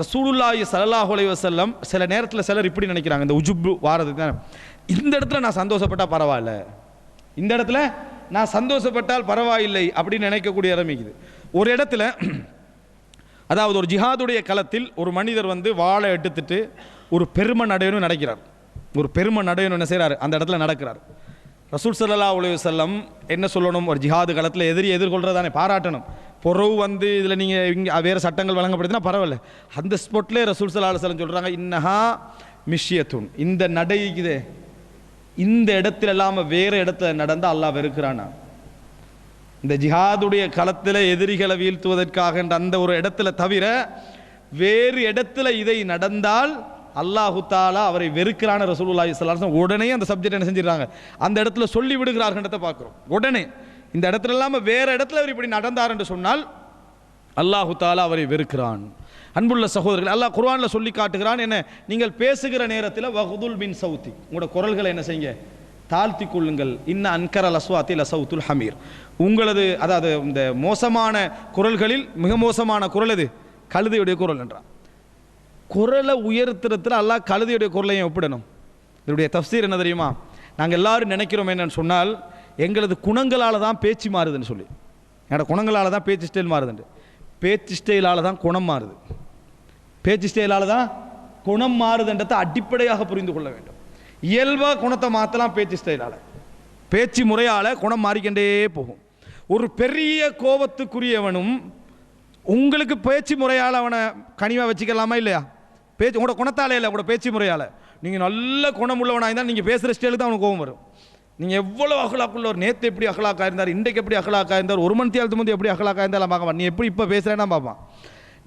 ரசூலுல்லாஹி ஸல்லல்லாஹு அலைஹி வஸல்லம் சில நேரத்தில் சிலர் இப்படி நினைக்கிறாங்க, இந்த உஜுப்பு வாரதுக்கு தான், இந்த இடத்துல நான் சந்தோஷப்பட்டால் பரவாயில்ல, இந்த இடத்துல நான் சந்தோஷப்பட்டால் பரவாயில்லை அப்படின்னு நினைக்கக்கூடிய இடம் இருக்குது. ஒரு இடத்துல அதாவது ஒரு ஜிஹாதுடைய களத்தில் ஒரு மனிதர் வந்து வாளை எடுத்துட்டு ஒரு பெருமை நடையணும் நடக்கிறார். ஒரு பெருமை நடையணும் என்ன செய்கிறார், அந்த இடத்துல நடக்கிறார். ரசூல் ஸல்லல்லாஹு அலைஹி வஸல்லம் என்ன சொல்லணும், ஒரு ஜிஹாது களத்தில் எதிர்கொள்றதானே பாராட்டணும். பொறவு வந்து இதில் நீங்கள் இங்கே வேறு சட்டங்கள் வழங்கப்படுதுன்னா பரவாயில்ல, அந்த ஸ்பாட்லேயே ரசூல் ஸல்லல்லாஹு அலைஹி வஸல்லம் சொல்கிறாங்க, இன்னஹா மிஷ்யத்துன், இந்த நடைக்குதே இந்த இடத்துல இல்லாமல் வேறு இடத்துல நடந்தால் அல்லாஹ் வெறுக்கிறானா. இந்த ஜிஹாதுடைய களத்தில் எதிரிகளை வீழ்த்துவதற்காக அந்த ஒரு இடத்துல தவிர வேறு இடத்துல இதை நடந்தால் அல்லாஹு தாலா அவரை வெறுக்கிறான ரசூலுல்லாஹி ஸல்லல்லாஹு அலைஹி வஸல்லம் உடனே அந்த சப்ஜெக்ட் என்ன செஞ்சிடறாங்க, அந்த இடத்துல சொல்லி விடுகிறார்ன்றதை பார்க்குறோம். உடனே இந்த இடத்துல இல்லாமல் வேறு இடத்துல அவர் இப்படி நடந்தார் என்று சொன்னால் அல்லாஹு தாலா அவரை வெறுக்கிறான். அன்புள்ள சகோதரர்கள், அல்லாஹ் குர்ஆனில் சொல்லி காட்டுகிறான், என்ன, நீங்கள் பேசுகிற நேரத்தில் வகுதுல் மின் சவுத்தி, உங்களோட குரல்களை என்ன செய்யுங்க, தாழ்த்தி கொள்ளுங்கள். இன்ன அன்கரல் அஸ்வாத்தி லசவுத்துல் ஹமீர், உங்களது அதாவது இந்த மோசமான குரல்களில் மிக மோசமான குரல் எது, கழுதையுடைய குரல் என்றான். குரலை உயர்த்துறதுல அல்லாஹ் கழுதையுடைய குரலையும் ஒப்பிடணும். இதனுடைய தஃப்சீர் என்ன தெரியுமா, நாங்கள் எல்லாரும் நினைக்கிறோம் என்னன்னு சொன்னால் எங்களது குணங்களால் தான் பேச்சு மாறுதுன்னு சொல்லி, என்னோட குணங்களால் தான் பேச்சு ஸ்டைல் மாறுதுண்டு. பேச்சு ஸ்டைலால் தான் குணம் மாறுது, பேச்சு ஸ்டைலால் தான் குணம் மாறுதுன்றதை அடிப்படையாக புரிந்து கொள்ள வேண்டும். இயல்பாக குணத்தை மாற்றலாம் பேச்சு ஸ்டைலால், பேச்சு முறையால் குணம் மாறிக்கொண்டே போகும். ஒரு பெரிய கோபத்துக்குரியவனும் உங்களுக்கு பேச்சு முறையால் அவனை கனிவாக வச்சுக்கலாமா இல்லையா, பேச்சு உங்களோட குணத்தாலே இல்லை, உங்களோட பேச்சு முறையால். நீங்கள் நல்ல குணம் உள்ளவனாக இருந்தால் நீங்கள் பேசுகிற ஸ்டைலுக்கு தான் அவனுக்கு கோபம் வரும். நீங்கள் எவ்வளோ அகலாக்குள்ளவர், நேற்று எப்படி அகலாக்காக இருந்தார், இன்றைக்கு எப்படி அகலாக்காக இருந்தார், ஒரு மணி தேர்தல் முந்தைய எப்படி அகலாக்காக இருந்தாலும் பார்க்க, நீ எப்படி இப்போ பேசுகிறேன்னா பார்ப்பான்.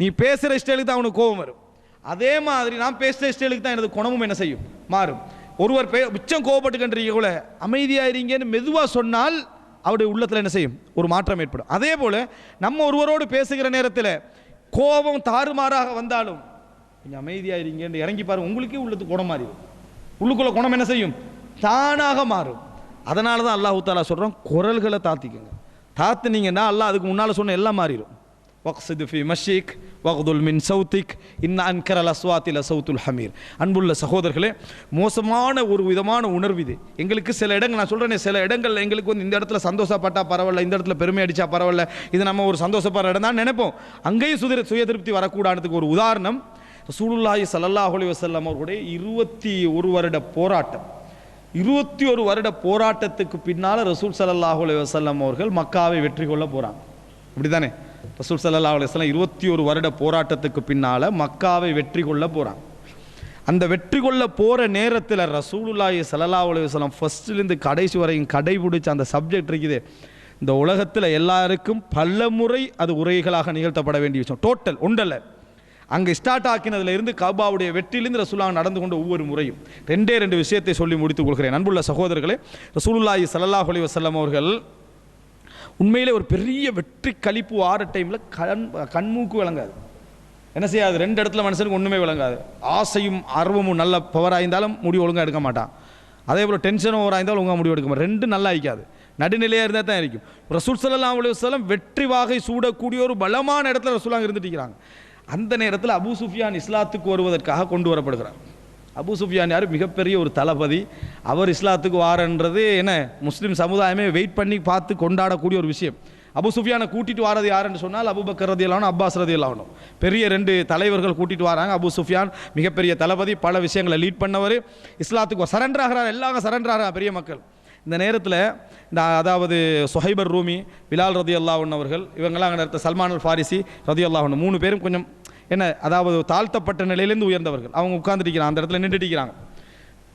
நீ பேசுகிற ஸ்டைலுக்கு தான் அவனுக்கு கோபம் வரும். அதே மாதிரி நான் பேசுகிற ஸ்டைலுக்கு தான் எனது குணமும் என்ன செய்யும், மாறும். ஒருவர் உச்சம் கோபப்பட்டுக்கின்றீங்க கூட அமைதியாகிறீங்கன்னு மெதுவாக சொன்னால் அவருடைய உள்ளத்தில் என்ன செய்யும், ஒரு மாற்றம் ஏற்படும். அதே போல் நம்ம ஒருவரோடு பேசுகிற நேரத்தில் கோபம் தாறுமாறாக வந்தாலும் கொஞ்சம் அமைதியாகிறீங்கன்னு இறங்கி பாருங்க, உங்களுக்கே உள்ளத்துக்கு குணம் மாறிடும். உள்ளுக்குள்ள குணம் என்ன செய்யும், தானாக மாறும். அதனால தான் அல்லாஹ் தஆலா சொல்கிறோம், குரல்களை தாத்திக்கங்க. தாத்துனீங்கன்னா அல்லாஹ் அதுக்கு முன்னால் சொன்ன எல்லாம் மாறிடும். வக்ஸிது ஃபி மஷீக் வக்துல் மின் சௌத்திக் இன்ன அன்கரல் அஸ்வாத்தி லசவுத்துல் ஹமீர். அன்புள்ள சகோதரர்களே, மோசமான ஒரு விதமான உணர்வு இது. எங்களுக்கு சில இடங்கள், நான் சொல்கிறேனே, சில இடங்கள் எங்களுக்கு வந்து இந்த இடத்துல சந்தோஷப்பட்டால் பரவாயில்ல, இந்த இடத்துல பெருமை அடித்தா பரவாயில்ல, இது நம்ம ஒரு சந்தோஷப்படுற இடம் தான் நினைப்போம். அங்கேயும் சுய திருப்தி வரக்கூடாதுக்கு ஒரு உதாரணம், ரசூலுல்லாஹி ஸல்லல்லாஹு அலைஹி வஸல்லம் அவர்களுடைய 21 வருட போராட்டம். 21 வருட போராட்டத்துக்கு பின்னால் ரசூல் ஸல்லல்லாஹு அலைஹி வஸல்லம் அவர்கள் மக்காவை வெற்றி கொள்ள போகிறாங்க. இப்படி தானே, ரசூல் ஸல்லல்லாஹு அலைஹி வஸல்லம் 21 வருட போராட்டத்துக்கு பின்னால் மக்காவை வெற்றி கொள்ள போகிறாங்க. அந்த வெற்றி கொள்ள போகிற நேரத்தில் ரசூலுல்லாஹி ஸல்லல்லாஹு அலைஹி வஸல்லம் ஃபஸ்ட்லேருந்து கடைசி வரையும் கடைபிடிச்ச அந்த சப்ஜெக்ட் இருக்குது, இந்த உலகத்தில் எல்லாருக்கும் பல முறை அது உரைகளாக நிகழ்த்தப்பட வேண்டிய விஷயம். டோட்டல் ஒன்றல்ல, அங்கே ஸ்டார்ட் ஆக்கினதுல இருந்து கஅபாவுடைய வெற்றியிலிருந்து ரசூலுல்லாஹ் நடந்து கொண்ட ஒவ்வொரு முறையும் ரெண்டு விஷயத்தை சொல்லி முடித்துக் கொள்கிறேன். அன்புள்ள சகோதரர்களே, ரசூலுல்லாஹி ஸல்லல்லாஹு அலைஹி வஸல்லம் அவர்கள் உண்மையிலே ஒரு பெரிய வெற்றி களிப்பு ஆற டைமில் கண்மூக்கு விளங்காது, என்ன செய்யாது, 2 இடத்துல மனுஷனுக்கு ஒன்றுமே விளங்காது. ஆசையும் ஆர்வமும் நல்ல பவராக இருந்தாலும் முடிவு ஒழுங்காக எடுக்க மாட்டான். அதே போல் டென்ஷனும் ஓவராக இருந்தாலும் ஒழுங்காக முடிவு எடுக்க மாட்டான். 2 நல்லா இருக்காது, நடுநிலையாக இருந்தால் தான் இருக்கும். ரசூல் ஸல்லல்லாஹு அலைஹி வஸல்லம் வெற்றி வாகை சூடக்கூடிய ஒரு பலமான இடத்துல ரசூலுல்லாஹ் இருந்துட்டு இருக்கிறாங்க. அந்த நேரத்தில் அபூ சுஃபியான் இஸ்லாத்துக்கு வருவதற்காக கொண்டு வரப்படுகிறார். அபூ சுஃபியான் யார், மிகப்பெரிய ஒரு தளபதி. அவர் இஸ்லாத்துக்கு வாரன்றது என்ன, முஸ்லீம் சமுதாயமே வெயிட் பண்ணி பார்த்து கொண்டாடக்கூடிய ஒரு விஷயம். அபூ சுஃபியானை கூட்டிட்டு வாரது யாருன்னு சொன்னால் அபூபக்கர் ரலியல்லாஹு அன்ஹு, அப்பாஸ் ரலியல்லாஹு அன்ஹு, பெரிய 2 தலைவர்கள் கூட்டிட்டு வராங்க. அபூ சுஃபியான் மிகப்பெரிய தளபதி, பல விஷயங்களை லீட் பண்ணவர், இஸ்லாத்துக்கு சரண்டர் ஆகிறார், எல்லாரும் சரண்டர் ஆகிறார் பெரிய மக்கள். இந்த நேரத்தில் இந்த அதாவது சுஹைபர் ரூமி, பிலால் ரலியல்லாஹு அன்ஹு அவர்கள், இவங்கெல்லாம் அங்கே நேரத்தில் சல்மான் அல் ஃபாரிசி ரலியல்லாஹு அன்ஹு, 3 பேரும் கொஞ்சம் என்ன அதாவது தாழ்த்தப்பட்ட நிலையிலேருந்து உயர்ந்தவர்கள். அவங்க உட்கார்ந்துருக்கிறாங்க, அந்த இடத்துல நின்றுட்டிருக்கிறாங்க.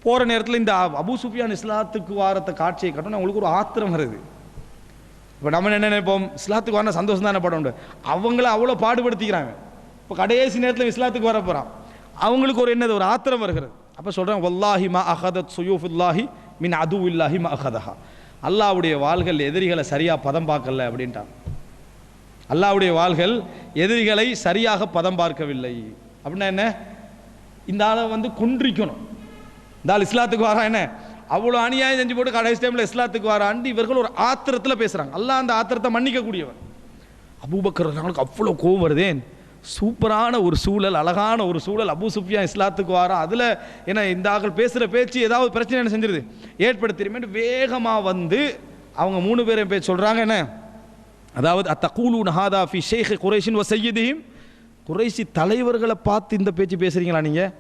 போகிற நேரத்தில் இந்த அபூ சுஃபியான் இஸ்லாத்துக்கு வாரத்தை காட்சியை காட்டணும், அவங்களுக்கு ஒரு ஆத்திரம் வருது. இப்போ நம்ம என்ன நினைப்போம், இஸ்லாத்துக்கு வர சந்தோஷம் தானே படம் உண்டு, அவங்கள அவ்வளோ பாடுபடுத்திக்கிறாங்க. இப்போ கடைசி நேரத்தில் இஸ்லாத்துக்கு வர போகிறான், அவங்களுக்கு ஒரு என்னது, ஒரு ஆத்திரம் வருகிறது. அப்போ சொல்கிறாங்க, வல்லாஹி மா அஹதத் சுயூஃபுல்லாஹி மின் அதுவில்லாஹி மா அஹதஹா, அல்லாஹ்வுடைய வாள்கள் எதிரிகளை சரியாக பதம் பார்க்கல அப்படின்ட்டாங்க. அல்லாஹ்வுடைய வாள்கள் எதிரிகளை சரியாக பதம் பார்க்கவில்லை அப்படின்னா என்ன, இந்த ஆளை வந்து கொன்றிக்கணும், இந்த ஆள் இஸ்லாத்துக்கு வரா, என்ன அவ்வளோ அநியாயம் செஞ்சு போட்டு கடைசி டைமில் இஸ்லாத்துக்கு வரான்னு இவர்கள் ஒரு ஆத்திரத்தில் பேசுகிறாங்க. அல்லாஹ் அந்த ஆத்திரத்தை மன்னிக்கக்கூடியவன். அபூபக்கர் அவங்களுக்கு அவ்வளோ கோவம் வருதேன், சூப்பரான ஒரு சூழல், அழகான ஒரு சூழல். அபூ சுஃபியான் இஸ்லாத்துக்கு வாரான். அதில் என்ன இந்த ஆக்கள் பேசுகிற பேச்சு ஏதாவது பிரச்சனை என்ன செஞ்சிருது, ஏற்படுத்திடுமேட்டு வேகமாக வந்து அவங்க 3 பேரையும் பேச்சு சொல்கிறாங்க. என்ன அதாவது அத்தகூலூன ஹாதா ஃபி ஷைഖ் குரைஷின் வ சய்யிதிஹிம், குறைஷி தலைவர்களை பார்த்து இந்த பேச்சு பேசுகிறீங்களா நீங்கள்,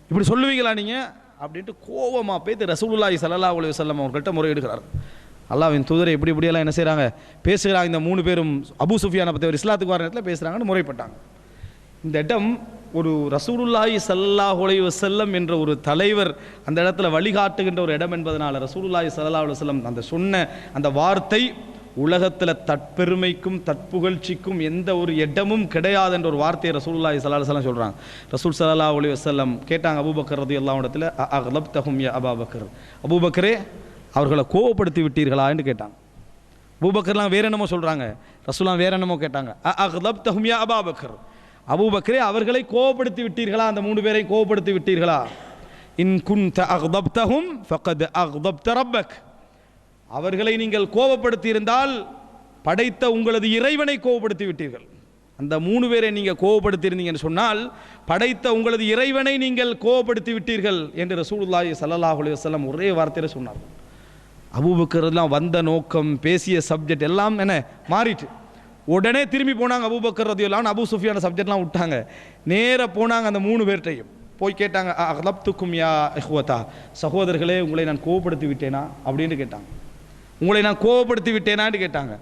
இப்படி சொல்லுவீங்களா நீங்கள் அப்படின்ட்டு கோவமாக போய்த்து ரசூலுல்லாஹி ஸல்லல்லாஹு அலைஹி வஸல்லம் அவர்கள்ட்ட முறையிடுகிறார். அல்லாஹ்வின் தூதரை இப்படியெல்லாம் என்ன செய்கிறாங்க பேசுகிறாங்க. இந்த 3 பேரும் அபூ சுஃபியானை பற்றி ஒரு இஸ்லாத்துக்கு வர நேரத்தில் பேசுகிறாங்கன்னு முறைப்பட்டாங்க. இந்த இடம் ஒரு ரசூலுல்லாஹி ஸல்லல்லாஹு அலைஹி வஸல்லம் என்ற ஒரு தலைவர் அந்த இடத்துல வழிகாட்டுகின்ற ஒரு இடம் என்பதனால ரசூலுல்லாஹி ஸல்லல்லாஹு அலைஹி வஸல்லம் அந்த சொன்ன அந்த வார்த்தை உலகத்தில் தற்பெருமைக்கும் தற்புகழ்ச்சிக்கும் எந்த ஒரு இடமும் கிடையாது என்ற ஒரு வார்த்தையை ரசூலுல்லாஹி ஸல்லல்லாஹு அலைஹி வஸல்லம் சொல்கிறாங்க. ரசூல் ஸல்லல்லாஹு அலைஹி வஸல்லம் கேட்டாங்க அபூபக்கர் ரலியல்லாஹு அன்ஹு இடத்துல, அக்லப்தஹும் யா அபூபக்கர், அபூபக்கரே அவர்களை கோவப்படுத்தி விட்டீர்களா என்று கேட்டாங்க. அபூபக்கர்லாம் வேற என்னமோ சொல்கிறாங்க, ரசூலுல்லாஹ் வேற என்னமோ கேட்டாங்க. அக்லப்தஹும் யா அபூபக்கர், அபூபக்கரே அவர்களை கோவப்படுத்தி விட்டீர்களா, அந்த 3 பேரையும் கோவப்படுத்தி விட்டீர்களா. இன் குன்த அக்தப்தஹும் ஃபகத் அக்தப்த ரப்பக், அவர்களை நீங்கள் கோபப்படுத்தி இருந்தால் படைத்த உங்களது இறைவனை கோபப்படுத்தி விட்டீர்கள். அந்த 3 பேரை நீங்கள் கோபப்படுத்தி இருந்தீங்கன்னு சொன்னால் படைத்த உங்களது இறைவனை நீங்கள் கோபப்படுத்தி விட்டீர்கள் என்று ரசூலுல்லாஹி ஸல்லல்லாஹு அலைஹி வஸல்லம் ஒரே வார்த்தையில் சொன்னார்கள். அபூபக்கர்லாம் வந்த நோக்கம், பேசிய சப்ஜெக்ட் எல்லாம் என்ன மாறிட்டு உடனே திரும்பி போனாங்க. அபூபக்கர் ரலியல்லாஹு அன்ஹு அபூ சுஃபியான சப்ஜெக்ட்லாம் விட்டாங்க, நேராக போனாங்க அந்த 3 பேர்ட்டையும் போய் கேட்டாங்க, அக்லப்துக்கும் யா இஹ்வதா, சகோதரர்களே உங்களை நான் கோபப்படுத்தி விட்டேனா அப்படின்னு கேட்டாங்க. உங்களை நான் கோபப்படுத்தி விட்டேனான்னு கேட்டாங்க.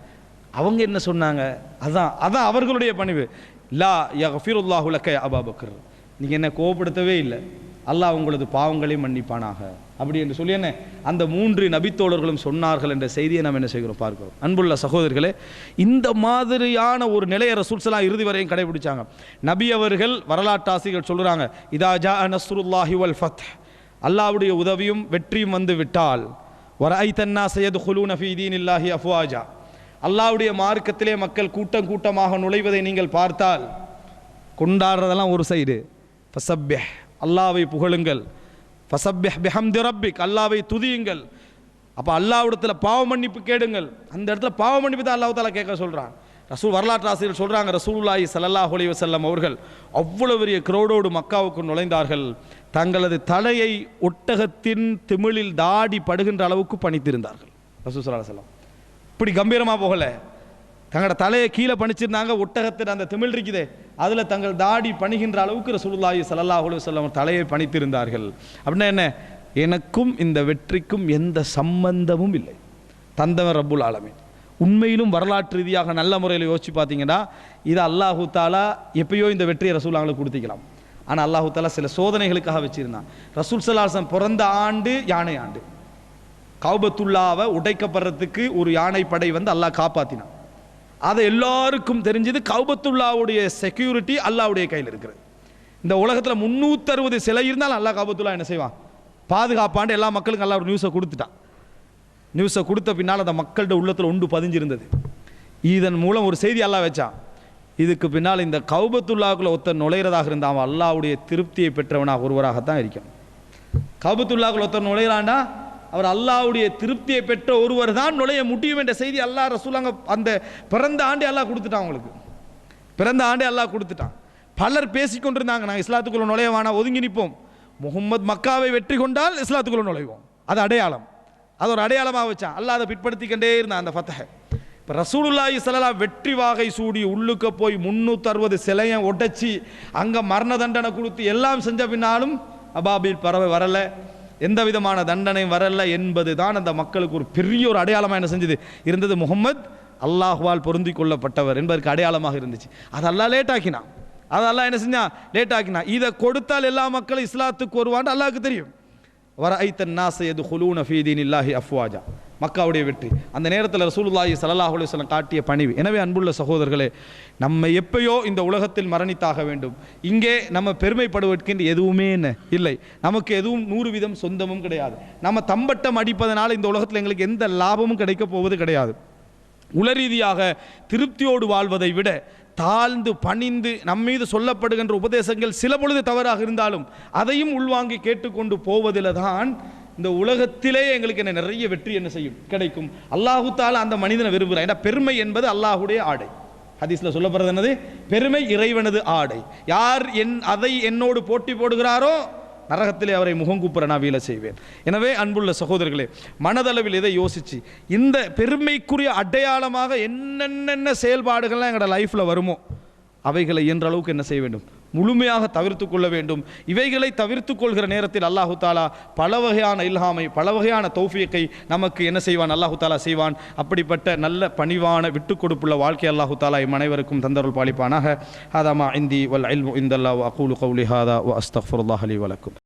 அவங்க என்ன சொன்னாங்க, அதான் அவர்களுடைய பணிவு. லா யக்ஃபிருல்லாஹு லக யா அபூபக்கர், நீங்கள் என்ன கோபப்படுத்தவே இல்லை, அல்லாஹ் உங்களது பாவங்களை மன்னிப்பானாக அப்படி என்று சொல்லி என்ன அந்த 3 நபித்தோழர்களும் சொன்னார்கள் என்ற செய்தியை நாம் என்ன செய்கிறோம் பார்க்கிறோம். அன்புள்ள சகோதரர்களே, இந்த மாதிரியான ஒரு நிலையை ரசூல் ஸல்லல்லாஹு இறுதி வரையும் கடைபிடிச்சாங்க. நபி அவர்கள் வரலாற்றாசிரியர்கள் சொல்கிறாங்க, இதா ஜா நஸ்ருல்லாஹி வல் ஃபத்ஹ், அல்லாஹ்வுடைய உதவியும் வெற்றியும் வந்து விட்டால், வரஐத்தன்னா சயதுகுலூன ஃபீ தீனில்லாஹி அஃப்வாஜா, அல்லாஹ்வுடைய மார்க்கத்திலே மக்கள் கூட்டம் கூட்டமாக நுழைவதை நீங்கள் பார்த்தால், கொண்டாடுறதெல்லாம் ஒரு சைடு, ஃபஸப்பிஹ் அல்லாஹ்வை புகழுங்கள், ஃபஸப்பிஹ் பிஹம்தி ரப்பிக் அல்லாஹ்வை துதியுங்கள். அப்போ அல்லாஹ்விடத்தில் பாவ மன்னிப்பு கேடுங்கள். அந்த இடத்துல பாவ மன்னிப்பு தான் அல்லாஹ் தஆலா கேட்க சொல்கிறான். வரலாற்று ஆசிரியர் சொல்கிறாங்க, ரசூலுல்லாஹி ஸல்லல்லாஹு அலைஹி வஸல்லம் அவர்கள் அவ்வளவு பெரிய கிரௌடோடு மக்காவுக்கு நுழைந்தார்கள். தங்களது தலையை ஒட்டகத்தின் திமிழில் தாடி படுகின்ற அளவுக்கு பணித்திருந்தார்கள். ரசூல் ஸல்லல்லாஹு அலைஹி வஸல்லம் இப்படி கம்பீரமாக போகலை, தங்களோட தலையை கீழே பணிச்சிருந்தாங்க. ஒட்டகத்தின் அந்த திமிழ் இருக்குதே அதில் தங்கள் தாடி பணிகின்ற அளவுக்கு ரசூலுல்லாஹி ஸல்லல்லாஹு அலைஹி வஸல்லம் தலையை பணித்திருந்தார்கள். அப்படின்னா என்ன, எனக்கும் இந்த வெற்றிக்கும் எந்த சம்பந்தமும் இல்லை, தந்தவன் ரப்புல் ஆலமீன். உண்மையிலும் வரலாற்று ரீதியாக நல்ல முறையில் யோசிச்சு பார்த்தீங்கன்னா இது அல்லாஹு தாலா எப்பயோ இந்த வெற்றியை ரசூலுல்லாஹ்களுக்கு கொடுத்திக்கலாம். ஆனால் அல்லாஹு தாலா சில சோதனைகளுக்காக வச்சிருந்தான். ரசூல் ஸல்லல்லாஹு அலைஹி வஸல்லம் பிறந்த ஆண்டு யானை ஆண்டு, கௌபத்துல்லாவை உடைக்கப்படுறதுக்கு ஒரு யானை படை வந்து அல்லாஹ் காப்பாற்றினான். அதை எல்லாருக்கும் தெரிஞ்சது. கௌபத்துல்லாவுடைய செக்யூரிட்டி அல்லாஹ்வுடைய கையில் இருக்கிறது. இந்த உலகத்தில் 360 சிலை இருந்தாலும் அல்லாஹ் கௌபத்துல்லா என்ன செய்வான், பாதுகாப்பாண்டு எல்லா மக்களுக்கும் அல்லாஹ் ஒரு நியூஸை கொடுத்துட்டான். நியூஸை கொடுத்த பின்னால் அந்த மக்கள்கிட்ட உள்ளத்தில் ஒன்று பதிஞ்சிருந்தது. இதன் மூலம் ஒரு செய்தி அல்லாஹ் வச்சான், இதுக்கு பின்னால் இந்த கௌபத்துல்லாவுக்குள்ள ஒருத்தர் நுழைகிறதாக இருந்தால் அவன் அல்லாஹ்வுடைய திருப்தியை பெற்றவனாக ஒருவராகத்தான் இருக்கணும். கௌபத்துல்லாவுக்குள்ள ஒருத்தர் நுழைகிறான்னா அவர் அல்லாஹ்வுடைய திருப்தியை பெற்ற ஒருவர் தான் நுழைய முடியும் என்ற செய்தி அல்லாஹ் ரசூலுல்லாஹ் அந்த பிறந்த ஆண்டே அல்லாஹ் கொடுத்துட்டான். அவங்களுக்கு பிறந்த ஆண்டே அல்லாஹ் கொடுத்துட்டான். பலர் பேசிக்கொண்டிருந்தாங்க, நாங்கள் இஸ்லாத்துக்குள்ள நுழைய வேணாம், ஒதுங்கி நிற்போம், முஹம்மது மக்காவை வெற்றி கொண்டால் இஸ்லாத்துக்குள்ள நுழைவோம், அது அடையாளம், அது ஒரு அடையாளமாக வச்சான். அல்லாஹ் அதை பிற்படுத்திக்கிட்டே இருந்தான் அந்த ஃபத்ஹ. இப்போ ரசூலுல்லாஹி ஸல்லல்லாஹு வெற்றி வாகை சூடி உள்ளுக்க போய் 360 சிலையை உடைச்சி அங்கே மரண தண்டனை கொடுத்து எல்லாம் செஞ்ச பின்னாலும் அபாபில் பறவை வரலை, எந்த விதமான தண்டனையும் வரல என்பது தான் அந்த மக்களுக்கு ஒரு பெரிய ஒரு அடையாளமாக என்ன செஞ்சது இருந்தது. முஹம்மது அல்லாஹ்வால் பொருந்தி கொள்ளப்பட்டவர் என்பதற்கு அடையாளமாக இருந்துச்சு. அது அல்லாஹ் லேட் ஆக்கினான். அது அல்லாஹ் என்ன செஞ்சான், லேட் ஆக்கினான். இதை கொடுத்தால் எல்லா மக்களும் இஸ்லாத்துக்கு வருவான்னு அல்லாஹ்க்கு தெரியும். வரஐத்தன் நாஸ யதுகுலூன ஃபீ தீனில்லாஹி அஃப்வாஜா, மக்காவுடைய வெற்றி. அந்த நேரத்தில் ரசூலுல்லாஹி ஸல்லல்லாஹு அலைஹி வஸல்லம் காட்டிய பணிவு. எனவே அன்புள்ள சகோதரர்களே, நம்ம எப்பயோ இந்த உலகத்தில் மரணித்தாக வேண்டும். இங்கே நம்ம பெருமைப்படுவதற்கு எதுவுமே இல்லை, நமக்கு எதுவும் 100% சொந்தமும் கிடையாது. நம்ம தம்பட்டம் அடிப்பதனால இந்த உலகத்தில் எங்களுக்கு எந்த லாபமும் கிடைக்க போவது கிடையாது. உளரீதியாக திருப்தியோடு வாழ்வதை விட தாழ்ந்து பணிந்து நம்மீது சொல்லப்படுகின்ற உபதேசங்கள் சில பொழுது தவறாக இருந்தாலும் அதையும் உள்வாங்கி கேட்டுக்கொண்டு போவதில் தான் இந்த உலகத்திலே எங்களுக்கு என்ன நிறைய வெற்றி என்ன செய்யும் கிடைக்கும். அல்லாஹு தாலா அந்த மனிதனை விரும்புகிறான். ஏன்னா பெருமை என்பது அல்லாஹுடைய ஆடை. ஹதீஸ்ல சொல்லப்படுறது என்னது? பெருமை இறைவனது ஆடை. யார் அதை என்னோடு போட்டி போடுகிறாரோ நரகத்திலே அவரை முகங்குப்புற நான் வீழ செய்வேன். எனவே அன்புள்ள சகோதரர்களே, மனதளவில் இதை யோசிச்சு இந்த பெருமைக்குரிய அடையாளமாக என்னென்ன செயல்பாடுகள்லாம் எங்களோட லைஃப்பில் வருமோ அவைகளை இயன்ற அளவுக்கு என்ன செய்ய வேண்டும்? முழுமையாக தவிர்த்து கொள்ள வேண்டும். இவைகளை தவிர்த்து கொள்கிற நேரத்தில் அல்லாஹு தாலா பல வகையான இல்ஹாமை, பல வகையான தௌஃபீக்கை நமக்கு என்ன செய்வான்? அல்லாஹு தாலா செய்வான். அப்படிப்பட்ட நல்ல பணிவான விட்டு கொடுப்புள்ள வாழ்க்கை அல்லாஹு தாலா அனைவருக்கும் தந்தருள் பாலிப்பானாக. ஹாதா மா இந்தி வல் இல்மு இந்தல்லாஹ் வ அகூலு கௌலி ஹாதா வ அஸ்தக்ஃபிருல்லாஹ் லி வ லக்கும்.